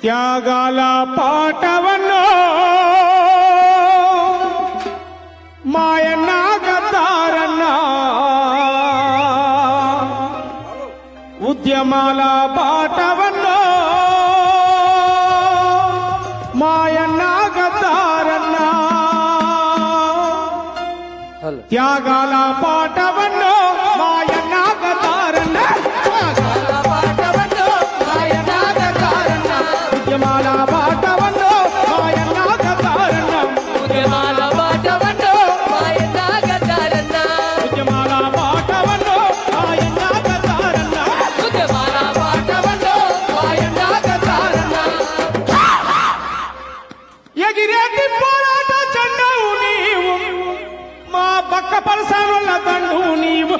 త్యాగాల పాటవన్నో మాయన్న గద్దారన్న ఉద్యమాల బాటవన్నో మాయన్న గద్దారన్న త్యాగాల పాటవన్నో మాయన్న గద్దారన్న ఉద్యమాల బాటవన్నో మాయన్న గద్దారన్న ఉద్యమాల బాటవన్నో మాయన్న గద్దారన్న ఉద్యమాల బాటవన్నో మాయన్న గద్దారన్న ఉద్యమాల బాటవన్నో మాయన్న గద్దారన్న ఎగిరేటి పోరాట చెండవు నీవు మా పక్క పరసానుల దండు నీవు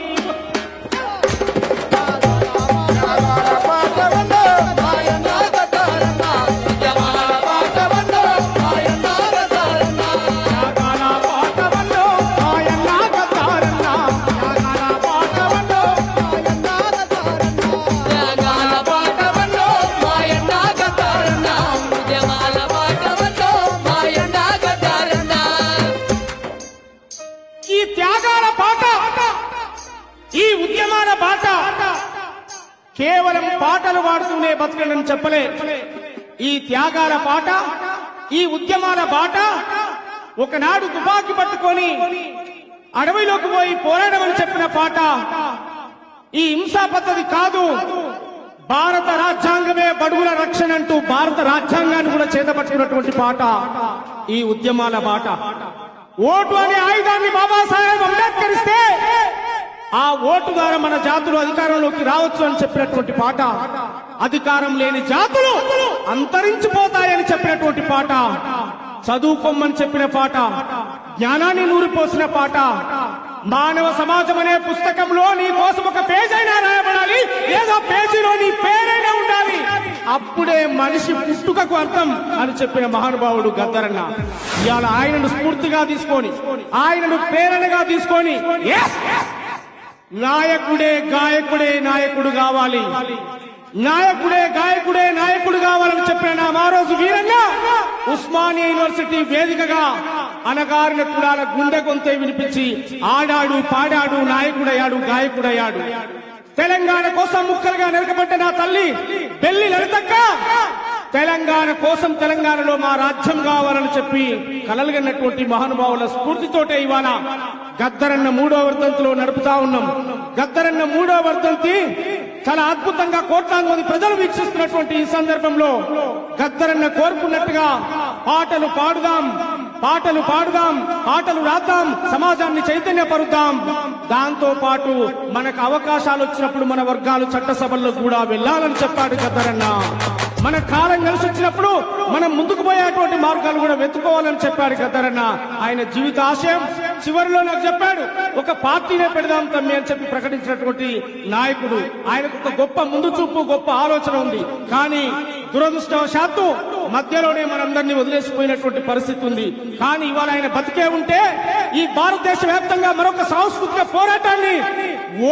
ఈ త్యాగాల బాట ఈ ఉద్యమాల బాట కేవలం పాటలు పాడుతూనే బతకనని చెప్పలే. ఈ త్యాగాల బాట ఈ ఉద్యమాల బాట ఒకనాడు తుపాకీ పట్టుకొని అడవిలోకి పోయి పోరాడమని చెప్పిన పాట ఈ హింసా పద్ధతి కాదు. భారత రాజ్యాంగమే బడుగుల రక్షణ అంటూ భారత రాజ్యాంగాన్ని కూడా చేతపట్టుకున్నటువంటి పాట ఈ ఉద్యమాల బాట. ఓటు అనే ఆయుధాన్ని బాబాసాహెబ్ అంబేద్కర్ ఇస్తే ఆ ఓటు ద్వారా మన జాతులు అధికారంలోకి రావచ్చు అని చెప్పినటువంటి పాట. అధికారం లేని జాతులు అంతరించిపోతాయని చెప్పినటువంటి పాట. చదువుకోమని చెప్పిన పాట. జ్ఞానాన్ని నూరిపోసిన పాట. మానవ సమాజం అనే పుస్తకంలో నీ కోసం ఒక పేజీ అయినా రాయబడాలి, లేదా పేజీలో నీ పేరైనా ఉండాలి, అప్పుడే మనిషి పుట్టుకకు అర్థం అని చెప్పిన మహానుభావుడు గద్దరన్న. ఇవాళ ఆయనను స్ఫూర్తిగా తీసుకొని ఆయనను ప్రేరణగా తీసుకొని నాయకుడే గాయకుడే నాయకుడు కావాలి, నాయకుడే గాయకుడే నాయకుడు కావాలని చెప్పిన ఆ రోజు వీరంగా ఉస్మానియా యూనివర్సిటీ వేదికగా అనగారిన కులాల గుండె గొంతే వినిపించి ఆడాడు పాడాడు, నాయకుడయ్యాడు, గాయకుడయ్యాడు. తెలంగాణ కోసం ముక్కలుగా నరకబడ్డ నా తల్లి బెల్లి లలితక్క తెలంగాణ కోసం తెలంగాణలో మా రాజ్యం కావాలని చెప్పి కలలుగన్నటువంటి మహానుభావుల స్ఫూర్తితోటే ఇవాళ గద్దరన్న 3వ వర్ధంతిలో నడుపుతా ఉన్నాం. గద్దరన్న 3వ వర్ధంతి చాలా అద్భుతంగా కోట్లాది మంది ప్రజలు వీక్షిస్తున్నటువంటి ఈ సందర్భంలో గద్దరన్న కోరుకున్నట్టుగా పాటలు పాడుదాం, పాటలు పాడుదాం, పాటలు రాద్దాం, సమాజాన్ని చైతన్యపరుద్దాం. దాంతో పాటు మనకు అవకాశాలు వచ్చినప్పుడు మన వర్గాలు చట్టసభల్లో కూడా వెళ్లాలని చెప్పాడు గద్దరన్న. మన కాలం కలిసి వచ్చినప్పుడు మనం ముందుకు పోయేటువంటి మార్గాలు కూడా వెతుకోవాలని చెప్పాడు గద్దరన్న. ఆయన జీవిత ఆశయం చివరిలో నాకు చెప్పాడు, ఒక పార్టీనే పెడదాం తమ్మి అని చెప్పి ప్రకటించినటువంటి నాయకుడు. ఆయనకు ఒక గొప్ప ముందు చూపు, గొప్ప ఆలోచన ఉంది. కానీ దురదృష్టవశాత్తు మధ్యలోనే మనందరినీ వదిలేసిపోయినటువంటి పరిస్థితి ఉంది. కానీ ఇవాళ ఆయన బతికే ఉంటే ఈ భారతదేశ వ్యాప్తంగా మరొక సాంస్కృతిక పోరాటాన్ని,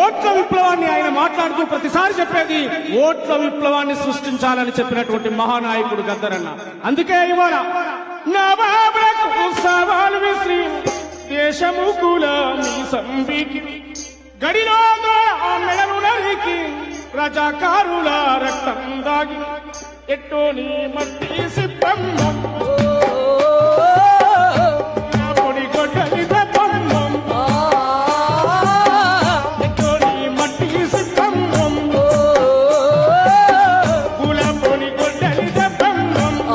ఓట్ల విప్లవాన్ని ఆయన మాట్లాడుతూ ప్రతిసారి చెప్పేది ఓట్ల విప్లవాన్ని సృష్టించాలని చెప్పినటువంటి మహానాయకుడు గద్దరన్న. అందుకే ఇవాళ నవాబులకు సవాలు విసిరి దేశము కులాన్ని సంబికి గడిలో మెడలు నరికి రజాకారుల రక్తం దాగి ఎట్టోని మట్టి సిప్పమ్మ పొడి గొడ్డలి దెబ్బమ్మ ఎట్టోని మట్టి సిప్పమ్మ కుల పొడి గొడ్డలి దెబ్బమ్మ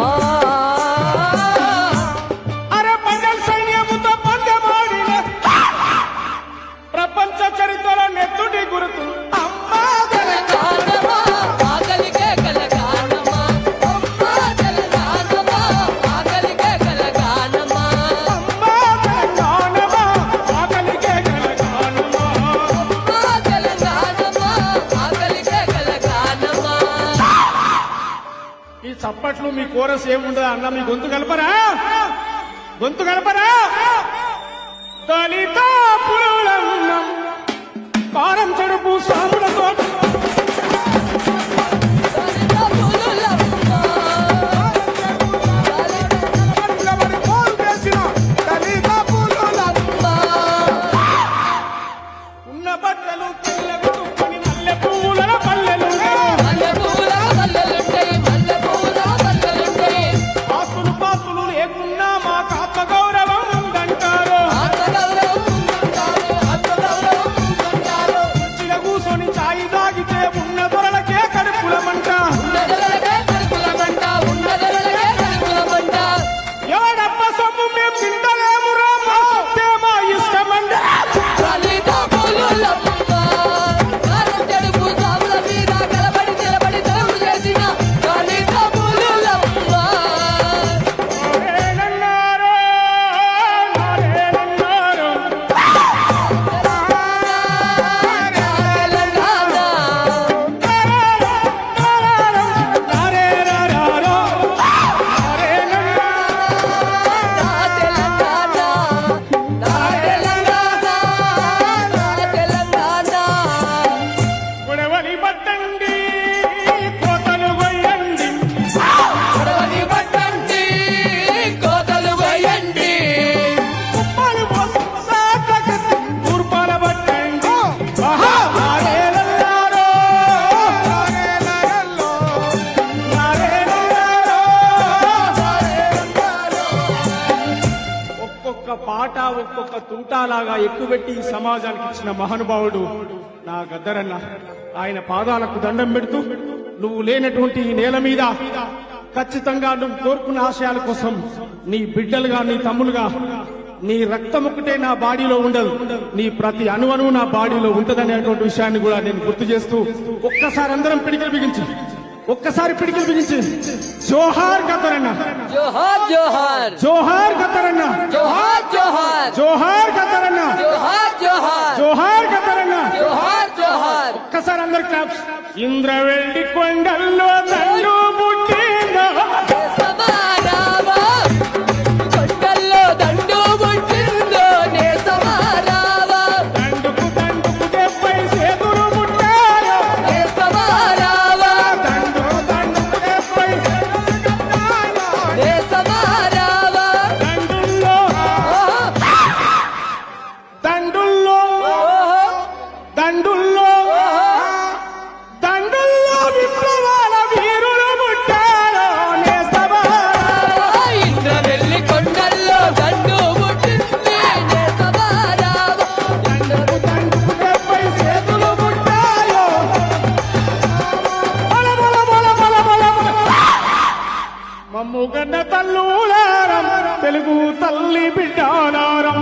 అరే పంజల్ సైన్యముతో పందెమాడిన ప్రపంచ చరిత్రలో నెత్తుటి గుర్తు అమ్మా తెలంగాణమా ఆకలికే కలగానమా, అమ్మా తెలంగాణమా ఆకలికే కలగానమా, అమ్మా తెలంగాణమా ఆకలికే కలగానమా, అమ్మా తెలంగాణమా ఆకలికే కలగానమా. ఈ చప్పట్లు మీ కోరస్ ఏముండదు అన్న, మీ గొంతు కలపరా, గొంతు కలపరా. దళిత పురులన్నం కారం చెడుపు సాములతో దళిత పులులమ్మ పాట ఒక్కొక్క తూటాలాగా ఎక్కుపెట్టి ఈ సమాజానికి ఇచ్చిన మహానుభావుడు నా గద్దరన్న. ఆయన పాదాలకు దండం పెడుతూ నువ్వు లేనటువంటి ఈ నేల మీద ఖచ్చితంగా నువ్వు కోరుకున్న ఆశయాల కోసం నీ బిడ్డలుగా, నీ తమ్ములుగా, నీ రక్తం ఒకటే నా బాడీలో ఉండదు, నీ ప్రతి అణువను నా బాడీలో ఉంటదనేటువంటి విషయాన్ని కూడా నేను గుర్తు చేస్తూ ఒక్కసారి అందరం పిడికిలు బిగించి జోహార్ గద్దరన్న, జోహార్ జోహార్ జోహార్ గద్దరన్న, జోహార్ జోహార్ జోహార్ గద్దరన్న, జోహార్ జోహార్ జోహార్ గద్దరన్న. జోహార్ జోహార్ ఒక్కసారి అందరు క్లాప్స్. ఇంద్రవెల్లి కొండల్లో దండు పుట్టిందో, సమారావా కొండల్లో దండు పుట్టిందో నే సమారావా, దండుకు 70 సేతులు పుట్టాయో, నే సమారావా, దండుకు 70 సేతులు పుట్టాయో. నే సమారావా, దండుల్లో దండుల్లో ఓహో దండుల్లో దండుల్లో విప్లవాల వీరులు పుట్టారో నే సమారావా. ఇంద్రవెల్లి కొండల్లో దండు పుట్టింది నే సమారావా, దండుకు 70 సేతులు పుట్టాయో. బల బల బల బల బల బల. మమ్ముగన్న తల్లులారం, తెలుగు తల్లి బిడ్డాలారం,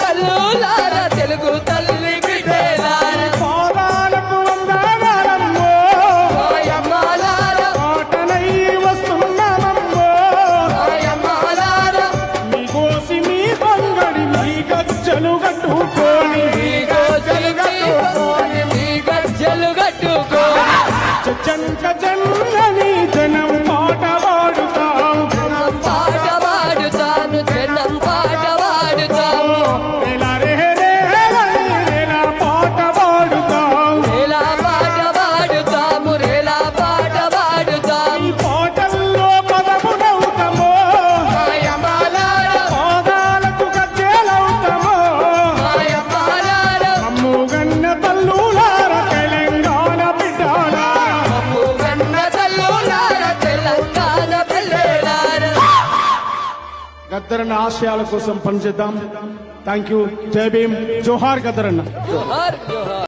తల్లులార తెలుగు తల్లి బిడ్డలార, పాదాలకు వందనాలమ్మో, మాయమ్మాలార, పాటనై వస్తున్నామమ్మో. మాయమ్మాలార, మీ కోసి మీ కొంగడి మీ గజ్జలు కట్టుకొని, మీ గోచలు కట్టుకోని, మీ గజ్జలు కట్టుకోని, చచ్చంక జన్నని జనం పాట పాడుతాం. జనం పాట పాడుతాను, జనం పాట పాడుతాము, రేలా రే రే రేలా పాట పాడుతాం. రేలా పాట పాడుతాము, రేలా పాట పాడుతాము, ఈ పాటల్లో పదమునవుతామో, మాయమ్మాలార, పాదాలకు గజ్జెలవుతామో. మాయమ్మాలార, అమ్ముగన్న తల్లులార, తెలంగాణ బిడ్డాలార, మూగన్న తల్లులార, తెలంగాణ పిల్లలార. గద్దరన్న ఆశయాల కోసం పనిచేద్దాం. Thank you. జై భీమ్. జోహార్ గద్దరన్న. జోహార్ జోహార్.